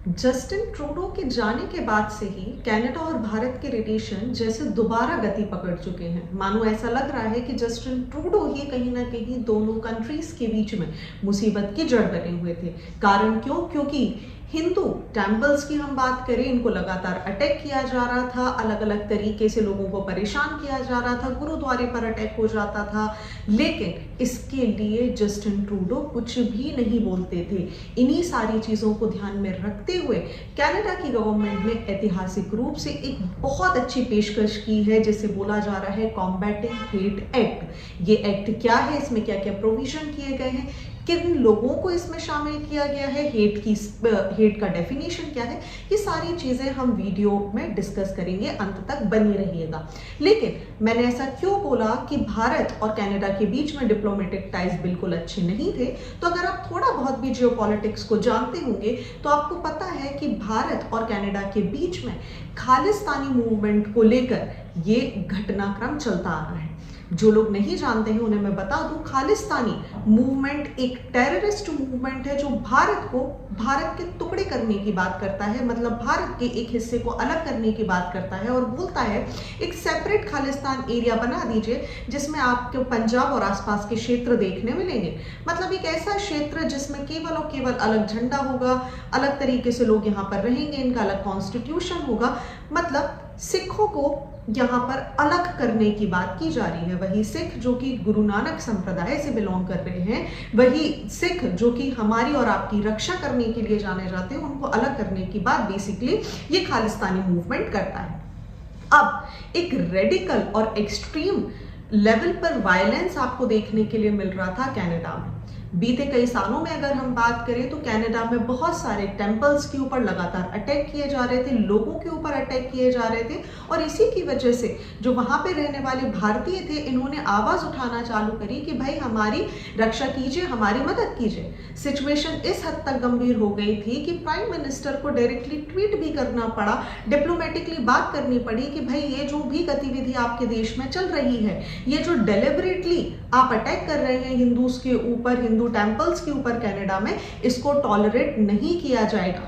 Justin Trudeau के जाने के बाद से ही कनाडा और भारत के रिलेशन जैसे दोबारा गति पकड़ चुके हैं। मानो ऐसा लग रहा है कि जस्टिन ट्रूडो ही कहीं ना कहीं दोनों कंट्रीज के बीच में मुसीबत की जड़ बने हुए थे। कारण क्यों? क्योंकि हिंदू टेम्पल्स की हम बात करें, इनको लगातार अटैक किया जा रहा था, अलग अलग तरीके से लोगों को परेशान किया जा रहा था, गुरुद्वारे पर अटैक हो जाता था, लेकिन इसके लिए जस्टिन ट्रूडो कुछ भी नहीं बोलते थे। इन्हीं सारी चीज़ों को ध्यान में रखते हुए कनाडा की गवर्नमेंट ने ऐतिहासिक रूप से एक बहुत अच्छी पेशकश की है जिसे बोला जा रहा है कॉम्बैटिंग हेट एक्ट। ये एक्ट क्या है, इसमें क्या क्या प्रोविजन किए गए हैं, किन लोगों को इसमें शामिल किया गया है, हेट का डेफिनेशन क्या है, ये सारी चीजें हम वीडियो में डिस्कस करेंगे। अंत तक बनी रहिएगा। लेकिन मैंने ऐसा क्यों बोला कि भारत और कनाडा के बीच में डिप्लोमेटिक टाइज बिल्कुल अच्छे नहीं थे? तो अगर आप थोड़ा बहुत भी जियोपॉलिटिक्स को जानते होंगे तो आपको पता है कि भारत और कनाडा के बीच में खालिस्तानी मूवमेंट को लेकर ये घटनाक्रम चलता आ रहा है। जो लोग नहीं जानते हैं उन्हें मैं बता दूं, खालिस्तानी मूवमेंट एक टेररिस्ट मूवमेंट है जो भारत के टुकड़े करने की बात करता है, मतलब भारत के एक हिस्से को अलग करने की बात करता है और बोलता है एक सेपरेट खालिस्तान एरिया बना दीजिए जिसमें आपको पंजाब और आसपास के क्षेत्र देखने मिलेंगे। मतलब एक ऐसा क्षेत्र जिसमें केवल और केवल अलग झंडा होगा, अलग तरीके से लोग यहाँ पर रहेंगे, इनका अलग कॉन्स्टिट्यूशन होगा। मतलब सिखों को यहाँ पर अलग करने की बात की जा रही है। वही सिख जो कि गुरु नानक संप्रदाय से बिलोंग कर रहे हैं, वही सिख जो कि हमारी और आपकी रक्षा करने के लिए जाने जाते हैं, उनको अलग करने की बात बेसिकली ये खालिस्तानी मूवमेंट करता है। अब एक रेडिकल और एक्सट्रीम लेवल पर वायलेंस आपको देखने के लिए मिल रहा था कनाडा में। बीते कई सालों में अगर हम बात करें तो कनाडा में बहुत सारे टेम्पल्स के ऊपर लगातार अटैक किए जा रहे थे, लोगों के ऊपर अटैक किए जा रहे थे और इसी की वजह से जो वहां पे रहने वाले भारतीय थे, इन्होंने आवाज उठाना चालू करी कि भाई हमारी रक्षा कीजिए, हमारी मदद कीजिए। सिचुएशन इस हद तक गंभीर हो गई थी कि प्राइम मिनिस्टर को डायरेक्टली ट्वीट भी करना पड़ा, डिप्लोमेटिकली बात करनी पड़ी कि भाई ये जो भी गतिविधि आपके देश में चल रही है, ये जो डेलिबरेटली आप अटैक कर रहे हैं हिंदूज के ऊपर, हिंदू टेम्पल्स के ऊपर कनाडा में, इसको टॉलरेट नहीं किया जाएगा।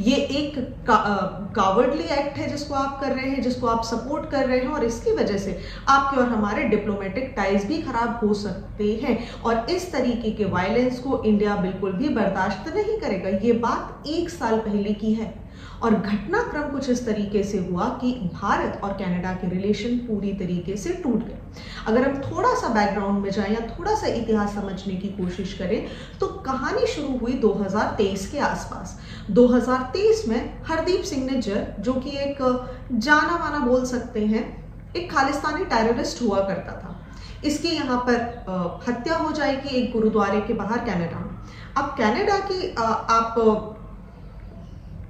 ये एक कावर्डली एक्ट है जिसको आप कर रहे हैं, जिसको आप सपोर्ट कर रहे हैं और इसकी वजह से आपके और हमारे डिप्लोमेटिक टाइज भी खराब हो सकते हैं और इस तरीके के वायलेंस को इंडिया बिल्कुल भी बर्दाश्त नहीं करेगा। ये बात 1 साल पहले की है और घटनाक्रम कुछ इस तरीके से हुआ कि भारत और कनाडा के रिलेशन पूरी तरीके से टूट गए। अगर हम थोड़ा सा बैकग्राउंड में जाएं या थोड़ा सा इतिहास समझने की कोशिश करें तो कहानी शुरू हुई 2023 के आसपास। 2023 में हरदीप सिंह निज्जर, जो कि एक जाना माना बोल सकते हैं, एक खालिस्तानी टेररिस्ट हुआ करता था, इसकी यहाँ पर हत्या हो जाएगी एक गुरुद्वारे के बाहर कनाडा में। अब कनाडा की आप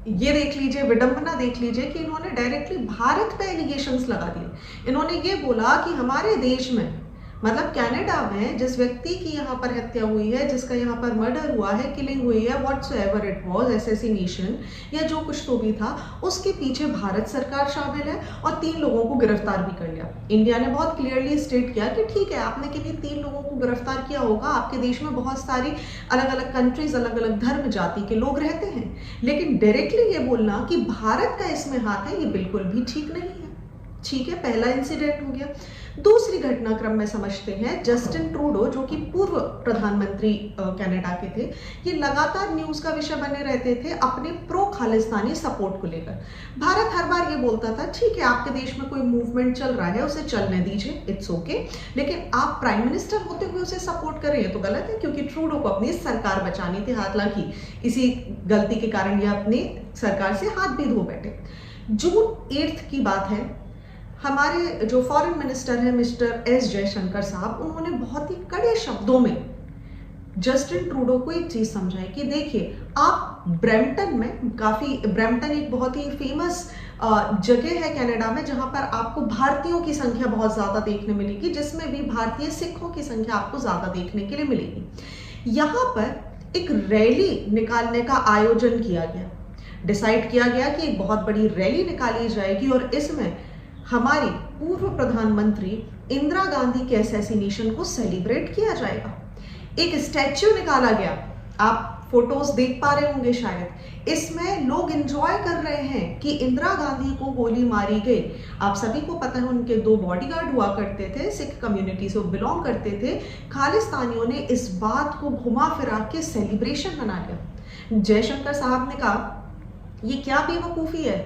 ये देख लीजिए, विडंबना देख लीजिए कि इन्होंने डायरेक्टली भारत पे एलिगेशंस लगा दिए। इन्होंने ये बोला कि हमारे देश में, मतलब कनाडा में जिस व्यक्ति की यहाँ पर हत्या हुई है, जिसका यहाँ पर मर्डर हुआ है, किलिंग हुई है, व्हाटसोएवर इट वाज, असैसिनेशन या जो कुछ तो भी था, उसके पीछे भारत सरकार शामिल है और 3 लोगों को गिरफ्तार भी कर लिया। इंडिया ने बहुत क्लियरली स्टेट किया कि ठीक है, आपने किन्हीं 3 लोगों को गिरफ्तार किया होगा, आपके देश में बहुत सारी अलग अलग कंट्रीज, अलग अलग धर्म जाति के लोग रहते हैं, लेकिन डायरेक्टली ये बोलना कि भारत का इसमें हाथ है, ये बिल्कुल भी ठीक नहीं है। ठीक है, पहला इंसिडेंट हो गया। दूसरी घटनाक्रम में समझते हैं, जस्टिन ट्रूडो जो कि पूर्व प्रधानमंत्री कनाडा के थे, ये लगातार न्यूज का विषय बने रहते थे अपने प्रो खालिस्तानी सपोर्ट को लेकर। भारत हर बार ये बोलता था ठीक है, आपके देश में कोई मूवमेंट चल रहा है, उसे चलने दीजिए, इट्स ओके, लेकिन आप प्राइम मिनिस्टर होते हुए उसे सपोर्ट कर रहे हैं तो गलत है, क्योंकि ट्रूडो को अपनी सरकार बचानी थी। हालांकि इसी गलती के कारण ये अपनी सरकार से हाथ भी धो बैठे। जून 8 की बात है, हमारे जो फॉरेन मिनिस्टर हैं मिस्टर एस जयशंकर साहब, उन्होंने बहुत ही कड़े शब्दों में जस्टिन ट्रूडो को एक चीज समझाई कि देखिए, आप ब्रैम्पटन में, ब्रैम्पटन एक बहुत ही फेमस जगह है कनाडा में जहां पर आपको भारतीयों की संख्या बहुत ज्यादा देखने मिलेगी, जिसमें भी भारतीय सिखों की संख्या आपको ज्यादा देखने के लिए मिलेगी। यहाँ पर एक रैली निकालने का आयोजन किया गया, डिसाइड किया गया कि एक बहुत बड़ी रैली निकाली जाएगी और इसमें हमारी पूर्व प्रधानमंत्री इंदिरा गांधी के असैसिनेशन को सेलिब्रेट किया जाएगा। एक स्टैच्यू निकाला गया, आप फोटोज देख पा रहे होंगे शायद। इसमें लोग एंजॉय कर रहे हैं कि इंदिरा गांधी को गोली मारी गई। आप सभी को पता है उनके 2 बॉडीगार्ड हुआ करते थे, सिख कम्युनिटी से बिलोंग करते थे। खालिस्तानियों ने इस बात को घुमा फिरा के सेलिब्रेशन मना लिया। जयशंकर साहब ने कहा ये क्या बेवकूफ़ी है,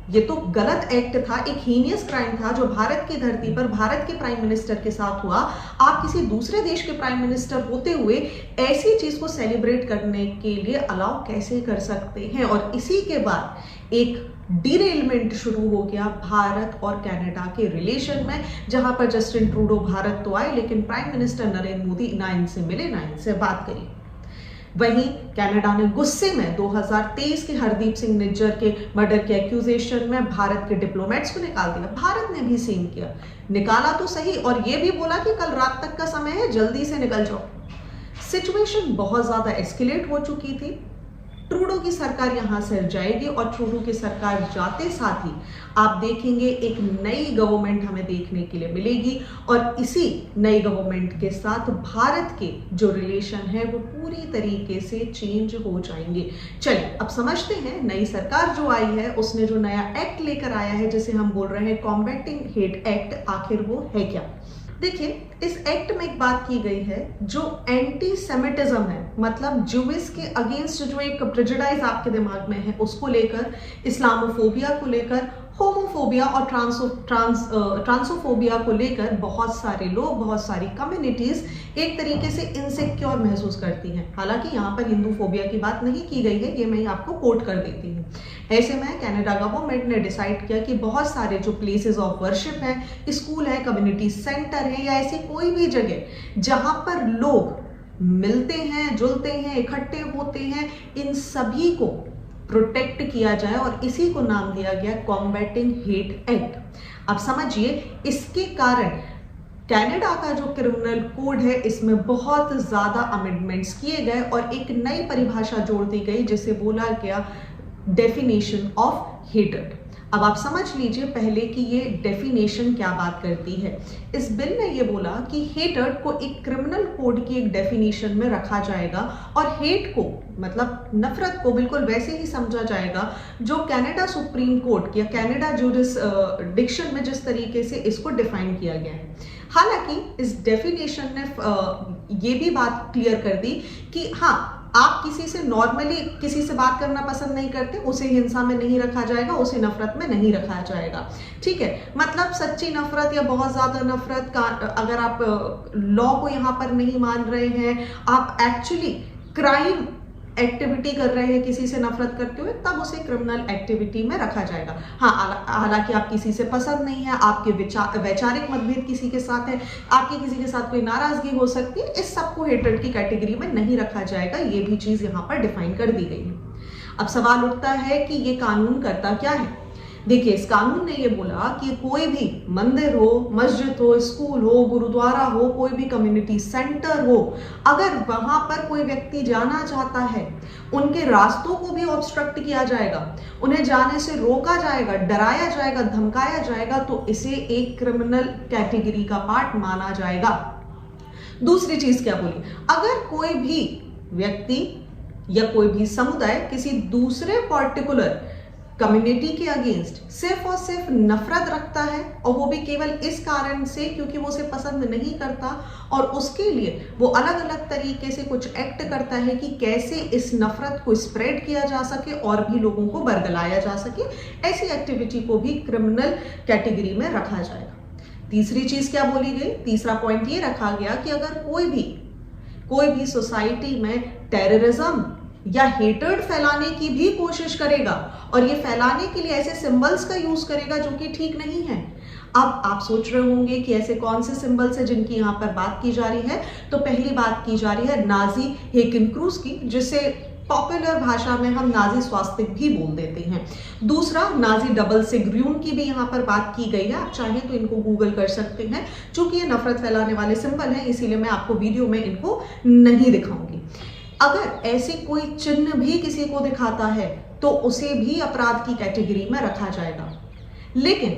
ये तो गलत एक्ट था, एक हीनियस क्राइम था जो भारत की धरती पर भारत के प्राइम मिनिस्टर के साथ हुआ। आप किसी दूसरे देश के प्राइम मिनिस्टर होते हुए ऐसी चीज को सेलिब्रेट करने के लिए अलाउ कैसे कर सकते हैं। और इसी के बाद एक डिरेलमेंट शुरू हो गया भारत और कनाडा के रिलेशन में, जहां पर जस्टिन ट्रूडो भारत तो आए लेकिन प्राइम मिनिस्टर नरेंद्र मोदी ना इनसे मिले ना इनसे बात करी। वहीं कनाडा ने गुस्से में 2023 के हरदीप सिंह निज्जर के मर्डर के एक्यूजेशन में भारत के डिप्लोमेट्स को निकाल दिया। भारत ने भी सेम किया, निकाला तो सही और ये भी बोला कि कल रात तक का समय है, जल्दी से निकल जाओ। सिचुएशन बहुत ज्यादा एस्केलेट हो चुकी थी। ट्रूडो की सरकार यहां से जाएगी और ट्रूडो की सरकार जाते साथ ही आप देखेंगे एक नई गवर्नमेंट हमें देखने के लिए मिलेगी और इसी नई गवर्नमेंट के साथ भारत के जो रिलेशन है वो पूरी तरीके से चेंज हो जाएंगे। चलिए अब समझते हैं नई सरकार जो आई है उसने जो नया एक्ट लेकर आया है जिसे हम बोल रहे हैं कॉम्बैटिंग हेट एक्ट, आखिर वो है क्या। देखिए इस एक्ट में एक बात की गई है जो एंटी सेमिटिज्म है, मतलब ज्यूइश के अगेंस्ट जो एक प्रेजुडाइज आपके दिमाग में है उसको लेकर, इस्लामोफोबिया को लेकर, होमोफोबिया और ट्रांसोफोबिया को लेकर बहुत सारे लोग, बहुत सारी कम्युनिटीज एक तरीके से इनसिक्योर महसूस करती हैं। हालांकि यहाँ पर हिंदू फोबिया की बात नहीं की गई है, ये मैं आपको कोट कर देती हूँ। ऐसे में कनाडा गवर्नमेंट ने डिसाइड किया कि बहुत सारे जो प्लेसेस ऑफ वर्शिप हैं, स्कूल है, कम्युनिटी सेंटर है या ऐसी कोई भी जगह जहाँ पर लोग मिलते हैं, जुलते हैं, इकट्ठे होते हैं, इन सभी को प्रोटेक्ट किया जाए और इसी को नाम दिया गया कॉम्बैटिंग हेट एक्ट। अब समझिए इसके कारण कनाडा का जो क्रिमिनल कोड है इसमें बहुत ज्यादा अमेंडमेंट्स किए गए और एक नई परिभाषा जोड़ दी गई जिसे बोला गया डेफिनेशन ऑफ हेटेड। अब आप समझ लीजिए पहले कि ये डेफिनेशन क्या बात करती है। इस बिल में ये बोला कि हेटेड को एक क्रिमिनल कोड की एक डेफिनेशन में रखा जाएगा और हेट को मतलब नफरत को बिल्कुल वैसे ही समझा जाएगा जो कनाडा सुप्रीम कोर्ट या कनाडा जुरिसडिक्शन में जिस तरीके से इसको डिफाइन किया गया है। हालांकि इस डेफिनेशन ने ये भी बात क्लियर कर दी कि हाँ, आप किसी से नॉर्मली किसी से बात करना पसंद नहीं करते, उसे हिंसा में नहीं रखा जाएगा, उसे नफरत में नहीं रखा जाएगा। ठीक है, मतलब सच्ची नफरत या बहुत ज्यादा नफरत का अगर आप लॉ को यहाँ पर नहीं मान रहे हैं, आप एक्चुअली क्राइम एक्टिविटी कर रहे हैं किसी से नफरत करते हुए, तब उसे क्रिमिनल एक्टिविटी में रखा जाएगा। हाँ, हालांकि आप किसी से पसंद नहीं है, आपके वैचारिक मतभेद किसी के साथ है, आपकी किसी के साथ कोई नाराजगी हो सकती है, इस सबको हेटेड की कैटेगरी में नहीं रखा जाएगा। ये भी चीज यहाँ पर डिफाइन कर दी गई है। अब सवाल उठता है कि ये कानून करता क्या है। देखिए इस कानून ने ये बोला कि कोई भी मंदिर हो, मस्जिद हो, स्कूल हो, गुरुद्वारा हो, कोई भी कम्युनिटी सेंटर हो, अगर वहां पर कोई व्यक्ति जाना चाहता है, उनके रास्तों को भी ऑब्स्ट्रक्ट किया जाएगा, उन्हें जाने से रोका जाएगा, डराया जाएगा, धमकाया जाएगा, तो इसे एक क्रिमिनल कैटेगरी का पार्ट माना जाएगा। दूसरी चीज क्या बोली, अगर कोई भी व्यक्ति या कोई भी समुदाय किसी दूसरे पर्टिकुलर कम्युनिटी के अगेंस्ट सिर्फ और सिर्फ नफरत रखता है और वो भी केवल इस कारण से क्योंकि वो उसे पसंद नहीं करता और उसके लिए वो अलग अलग तरीके से कुछ एक्ट करता है कि कैसे इस नफरत को स्प्रेड किया जा सके और भी लोगों को बरगलाया जा सके, ऐसी एक्टिविटी को भी क्रिमिनल कैटेगरी में रखा जाएगा। तीसरी चीज क्या बोली गई, तीसरा पॉइंट ये रखा गया कि अगर कोई भी सोसाइटी में टेररिज्म या हेटेड फैलाने की भी कोशिश करेगा और ये फैलाने के लिए ऐसे सिंबल्स का यूज करेगा जो कि ठीक नहीं है। अब आप सोच रहे होंगे कि ऐसे कौन से सिंबल्स हैं जिनकी यहाँ पर बात की जा रही है। तो पहली बात की जा रही है नाजी हेकेनक्रूज की, जिसे पॉपुलर भाषा में हम नाजी स्वास्तिक भी बोल देते हैं। दूसरा नाजी डबल सिग्र्यून की भी यहाँ पर बात की गई है, आप चाहें तो इनको गूगल कर सकते हैं। चूंकि ये नफरत फैलाने वाले सिंबल हैं इसीलिए मैं आपको वीडियो में इनको नहीं दिखाऊंगी। अगर ऐसे कोई चिन्ह भी किसी को दिखाता है तो उसे भी अपराध की कैटेगरी में रखा जाएगा। लेकिन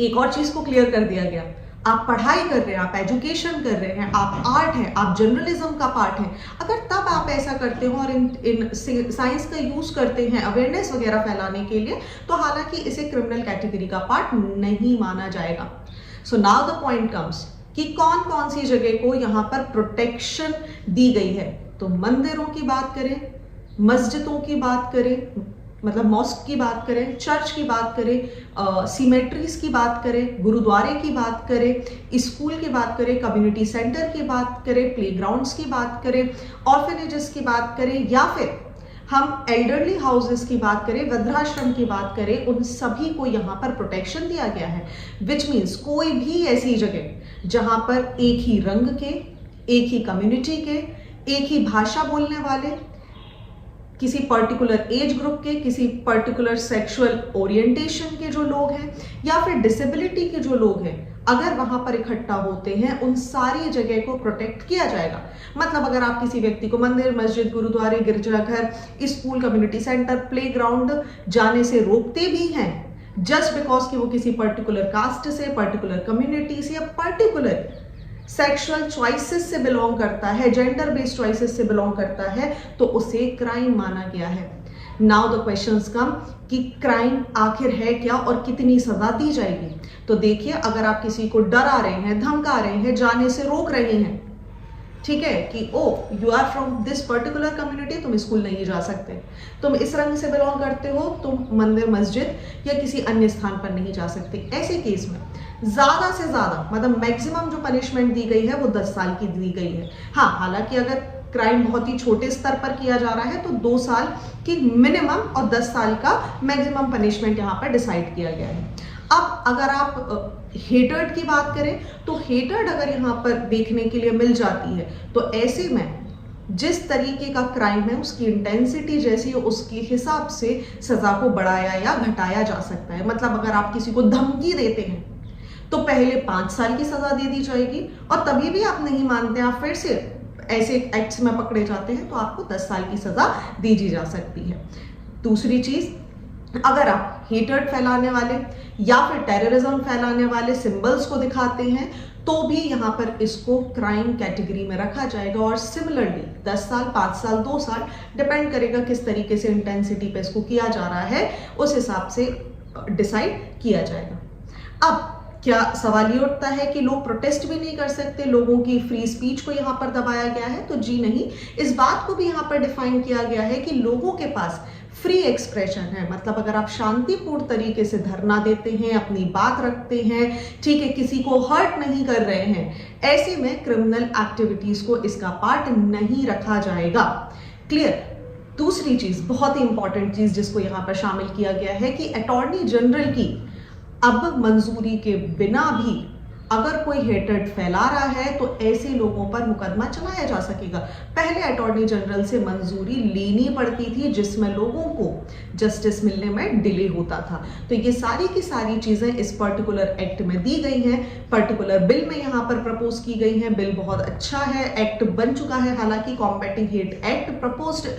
एक और चीज को क्लियर कर दिया गया, आप पढ़ाई कर रहे हैं, आप एजुकेशन कर रहे हैं, आप आर्ट है, आप जर्नलिज्म का पार्ट है, अगर तब आप ऐसा करते हो और इन साइंस का यूज करते हैं अवेयरनेस वगैरह फैलाने के लिए, तो हालांकि इसे क्रिमिनल कैटेगरी का पार्ट नहीं माना जाएगा। So now the point comes कि कौन कौन सी जगह को यहाँ पर प्रोटेक्शन दी गई है। तो मंदिरों की बात करें, मस्जिदों की बात करें, मतलब मॉस्क की बात करें, चर्च की बात करें, सीमेट्रीज की बात करें, गुरुद्वारे की बात करें, स्कूल की बात करें, कम्युनिटी सेंटर की बात करें, प्लेग्राउंड्स की बात करें, ऑर्फनेजेस की बात करें, या फिर हम एल्डरली हाउसेस की बात करें, वृद्धाश्रम की बात करें, उन सभी को यहाँ पर प्रोटेक्शन दिया गया है। विच मीन्स कोई भी ऐसी जगह जहां पर एक ही रंग के, एक ही कम्युनिटी के, एक ही भाषा बोलने वाले, किसी पर्टिकुलर एज ग्रुप के, किसी पर्टिकुलर सेक्सुअल ओरिएंटेशन के जो लोग हैं, या फिर डिसेबिलिटी के जो लोग हैं, अगर वहां पर इकट्ठा होते हैं, उन सारी जगह को प्रोटेक्ट किया जाएगा। मतलब अगर आप किसी व्यक्ति को मंदिर, मस्जिद, गुरुद्वारे, गिरजाघर, स्कूल, कम्युनिटी सेंटर, प्लेग्राउंड जाने से रोकते भी हैं जस्ट बिकॉज कि वो किसी पर्टिकुलर कास्ट से, पर्टिकुलर कम्युनिटी से या पर्टिकुलर सेक्सुअल चॉइसेस से बिलोंग करता है, जेंडर बेस्ड चॉइसेस से बिलोंग करता है, तो उसे क्राइम माना गया है। नाउ द क्वेश्चंस कम कि क्राइम आखिर है क्या और कितनी सजा दी जाएगी। तो देखिए, अगर आप किसी को डरा रहे हैं, धमका रहे हैं, जाने से रोक रहे हैं, ठीक है, कि oh you are from this particular community, तुम स्कूल नहीं जा सकते, तुम इस रंग से बिलोंग करते हो, तुम मंदिर, मस्जिद या किसी अन्य स्थान पर नहीं जा सकते, ऐसे केस में ज्यादा से ज्यादा मतलब मैक्सिमम जो पनिशमेंट दी गई है वो 10 साल की दी गई है। हाँ, हालांकि अगर क्राइम बहुत ही छोटे स्तर पर किया जा रहा है तो 2 साल की मिनिमम और 10 साल का मैक्सिमम पनिशमेंट यहाँ पर डिसाइड किया गया है। अब अगर आप हेटर्ड की बात करें, तो हेटर्ड अगर यहाँ पर देखने के लिए मिल जाती है, तो ऐसे में जिस तरीके का क्राइम है उसकी इंटेंसिटी जैसी है उसके हिसाब से सजा को बढ़ाया या घटाया जा सकता है। मतलब अगर आप किसी को धमकी देते हैं तो पहले 5 साल की सजा दे दी जाएगी, और तभी भी आप नहीं मानते, आप फिर से ऐसे एक्ट्स में पकड़े जाते हैं, तो आपको 10 साल की सजा दी जा सकती है। दूसरी चीज, अगर आप हेटर्ड फैलाने वाले या फिर टेररिज्म फैलाने वाले सिंबल्स को दिखाते हैं, तो भी यहाँ पर इसको क्राइम कैटेगरी में रखा जाएगा, और सिमिलरली 10 साल, 5 साल, 2 साल डिपेंड करेगा किस तरीके से इंटेंसिटी पे इसको किया जा रहा है, उस हिसाब से डिसाइड किया जाएगा। अब क्या सवाल ये उठता है कि लोग प्रोटेस्ट भी नहीं कर सकते, लोगों की फ्री स्पीच को यहाँ पर दबाया गया है? तो जी नहीं, इस बात को भी यहाँ पर डिफाइन किया गया है कि लोगों के पास फ्री एक्सप्रेशन है। मतलब अगर आप शांतिपूर्ण तरीके से धरना देते हैं, अपनी बात रखते हैं, ठीक है, किसी को हर्ट नहीं कर रहे हैं, ऐसे में क्रिमिनल एक्टिविटीज को इसका पार्ट नहीं रखा जाएगा। क्लियर? दूसरी चीज, बहुत ही इंपॉर्टेंट चीज जिसको यहाँ पर शामिल किया गया है कि अटॉर्नी जनरल की अब मंजूरी के बिना भी अगर कोई हेटर्ड फैला रहा है तो ऐसे लोगों पर मुकदमा चलाया जा सकेगा। पहले अटॉर्नी जनरल से मंजूरी लेनी पड़ती थी, जिसमें लोगों को जस्टिस मिलने में डिले होता था। तो ये सारी की सारी चीजें इस पर्टिकुलर एक्ट में दी गई हैं, पर्टिकुलर बिल में यहाँ पर प्रपोज की गई हैं। बिल बहुत अच्छा है, एक्ट बन चुका है। हालांकि combating hate act proposed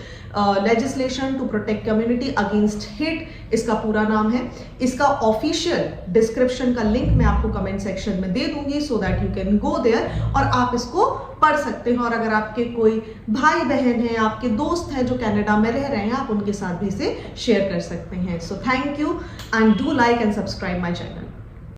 legislation to protect community against hate इसका पूरा नाम है। इसका ऑफिशियल डिस्क्रिप्शन का लिंक मैं आपको कमेंट सेक्शन में दे दूंगी, so that you can go there और आप इसको पढ़ सकते हैं। और अगर आपके कोई भाई बहन है, आपके दोस्त हैं जो कनाडा में रह रहे हैं, आप उनके साथ भी इसे शेयर कर सकते हैं। So thank you and do like and subscribe my channel.